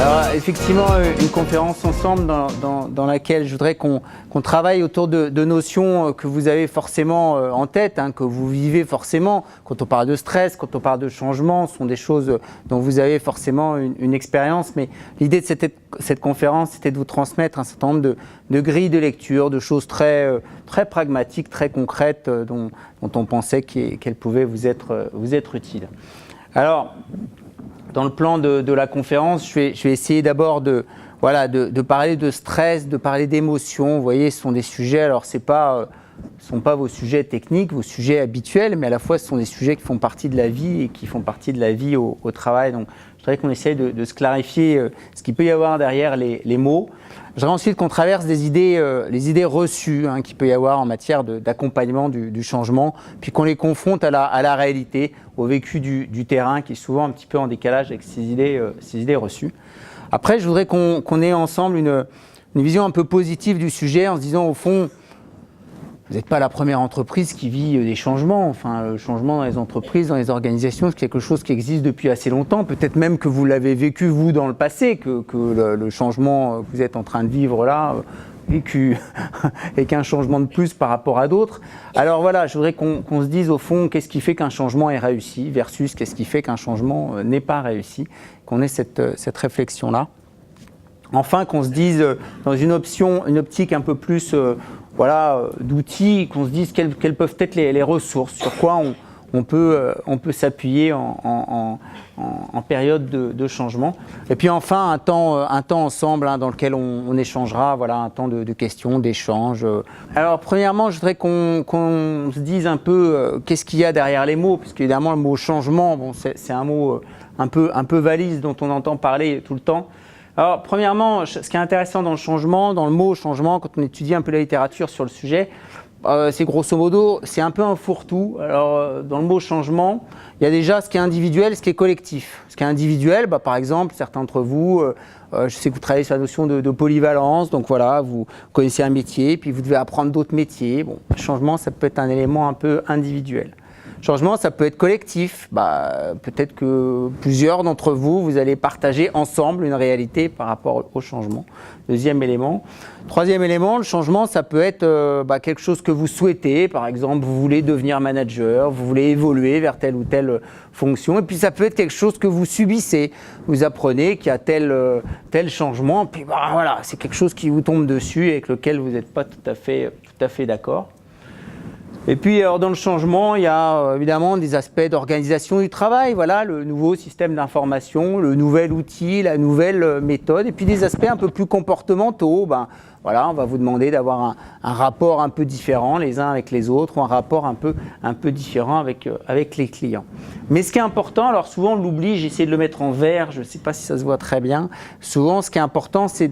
Alors effectivement, une conférence ensemble dans laquelle je voudrais qu'on travaille autour de notions que vous avez forcément en tête, que vous vivez forcément. Quand on parle de stress, quand on parle de changement, ce sont des choses dont vous avez forcément une expérience. Mais l'idée de cette conférence, c'était de vous transmettre un certain nombre de grilles de lecture, de choses très pragmatiques, très concrètes, dont on pensait qu'elles pouvaient vous être utiles. Alors, dans le plan de la conférence, je vais essayer d'abord de parler de stress, de parler d'émotions. Vous voyez, ce sont des sujets, alors ce ne sont pas vos sujets techniques, vos sujets habituels, mais à la fois ce sont des sujets qui font partie de la vie et qui font partie de la vie au travail. Donc, je voudrais qu'on essaye de se clarifier ce qu'il peut y avoir derrière les mots. Je voudrais ensuite qu'on traverse les idées reçues qu'il peut y avoir en matière d'accompagnement du changement, puis qu'on les confronte à la réalité, au vécu du terrain, qui est souvent un petit peu en décalage avec ces idées reçues. Après, je voudrais qu'on ait ensemble une vision un peu positive du sujet, en se disant, au fond, vous n'êtes pas la première entreprise qui vit des changements. Enfin, le changement dans les entreprises, dans les organisations, c'est quelque chose qui existe depuis assez longtemps. Peut-être même que vous l'avez vécu, vous, dans le passé, que le changement que vous êtes en train de vivre là, vécu avec un changement de plus par rapport à d'autres. Alors voilà, je voudrais qu'on se dise, au fond, qu'est-ce qui fait qu'un changement est réussi versus qu'est-ce qui fait qu'un changement n'est pas réussi. Qu'on ait cette réflexion-là. Enfin, qu'on se dise, dans une optique un peu plus d'outils, qu'on se dise quelles peuvent être les ressources, sur quoi on peut s'appuyer en période de changement. Et puis enfin, un temps ensemble dans lequel on échangera, un temps de questions, d'échanges. Alors premièrement, je voudrais qu'on se dise un peu qu'est-ce qu'il y a derrière les mots, parce qu'évidemment le mot changement, c'est un mot un peu valise dont on entend parler tout le temps. Alors, premièrement, ce qui est intéressant dans le mot changement, quand on étudie un peu la littérature sur le sujet, c'est grosso modo, c'est un peu un fourre-tout. Alors, dans le mot changement, il y a déjà ce qui est individuel et ce qui est collectif. Ce qui est individuel, par exemple, certains d'entre vous, je sais que vous travaillez sur la notion de polyvalence, donc voilà, vous connaissez un métier, puis vous devez apprendre d'autres métiers. Bon, le changement, ça peut être un élément un peu individuel. Changement, ça peut être collectif. Peut-être que plusieurs d'entre vous, vous allez partager ensemble une réalité par rapport au changement. Deuxième élément. Troisième élément, le changement, ça peut être quelque chose que vous souhaitez. Par exemple, vous voulez devenir manager, vous voulez évoluer vers telle ou telle fonction. Et puis, ça peut être quelque chose que vous subissez. Vous apprenez qu'il y a tel changement. Puis, c'est quelque chose qui vous tombe dessus et avec lequel vous n'êtes pas tout à fait d'accord. Et puis, dans le changement, il y a évidemment des aspects d'organisation du travail, le nouveau système d'information, le nouvel outil, la nouvelle méthode, et puis des aspects un peu plus comportementaux. On va vous demander d'avoir un rapport un peu différent les uns avec les autres, ou un rapport un peu différent avec les clients. Mais ce qui est important, alors souvent on l'oublie, j'ai essayé de le mettre en vert, je ne sais pas si ça se voit très bien. Souvent, ce qui est important, c'est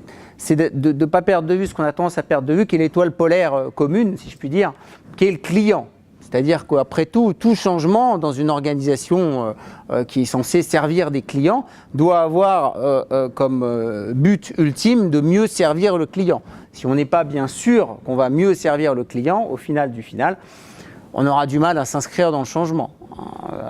de ne pas perdre de vue ce qu'on a tendance à perdre de vue, qui est l'étoile polaire commune, si je puis dire, qui est le client. C'est-à-dire qu'après tout changement dans une organisation qui est censée servir des clients doit avoir comme but ultime de mieux servir le client. Si on n'est pas bien sûr qu'on va mieux servir le client, au final du final, on aura du mal à s'inscrire dans le changement.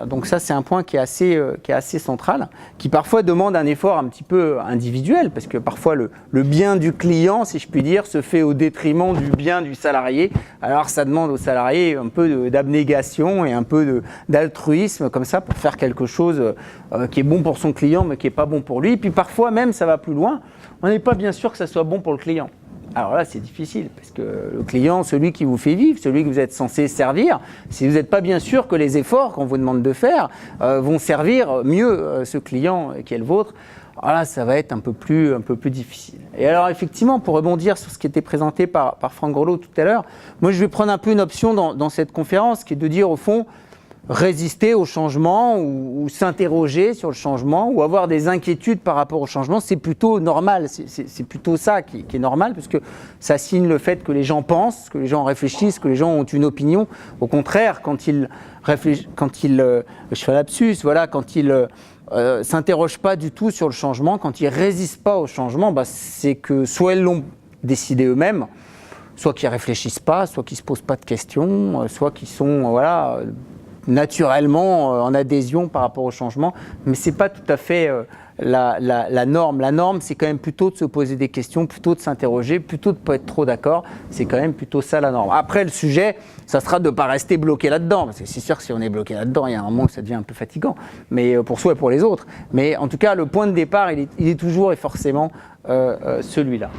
Donc ça, c'est un point qui est assez central, qui parfois demande un effort un petit peu individuel, parce que parfois le bien du client, si je puis dire, se fait au détriment du bien du salarié. Alors ça demande au salarié un peu d'abnégation et un peu d'altruisme, comme ça, pour faire quelque chose qui est bon pour son client, mais qui n'est pas bon pour lui. Et puis parfois même, ça va plus loin, on n'est pas bien sûr que ça soit bon pour le client. Alors là, c'est difficile, parce que le client, celui qui vous fait vivre, celui que vous êtes censé servir, si vous n'êtes pas bien sûr que les efforts qu'on vous demande de faire vont servir mieux ce client qui est le vôtre, alors là, ça va être un peu plus difficile. Et alors effectivement, pour rebondir sur ce qui était présenté par Franck Grelot tout à l'heure, moi je vais prendre un peu une option dans cette conférence, qui est de dire au fond, résister au changement ou s'interroger sur le changement ou avoir des inquiétudes par rapport au changement, c'est plutôt normal, c'est plutôt ça qui est normal, parce que ça signe le fait que les gens pensent, que les gens réfléchissent, que les gens ont une opinion. Au contraire, quand ils s'interrogent pas du tout sur le changement, quand ils résistent pas au changement, c'est que soit ils l'ont décidé eux-mêmes, soit qu'ils réfléchissent pas, soit qu'ils se posent pas de questions, soit qu'ils sont naturellement en adhésion par rapport au changement, mais ce n'est pas tout à fait la norme. La norme, c'est quand même plutôt de se poser des questions, plutôt de s'interroger, plutôt de ne pas être trop d'accord. C'est quand même plutôt ça la norme. Après, le sujet, ça sera de ne pas rester bloqué là-dedans. Parce que c'est sûr que si on est bloqué là-dedans, il y a un moment où ça devient un peu fatigant, mais pour soi et pour les autres. Mais en tout cas, le point de départ, il est toujours et forcément celui-là.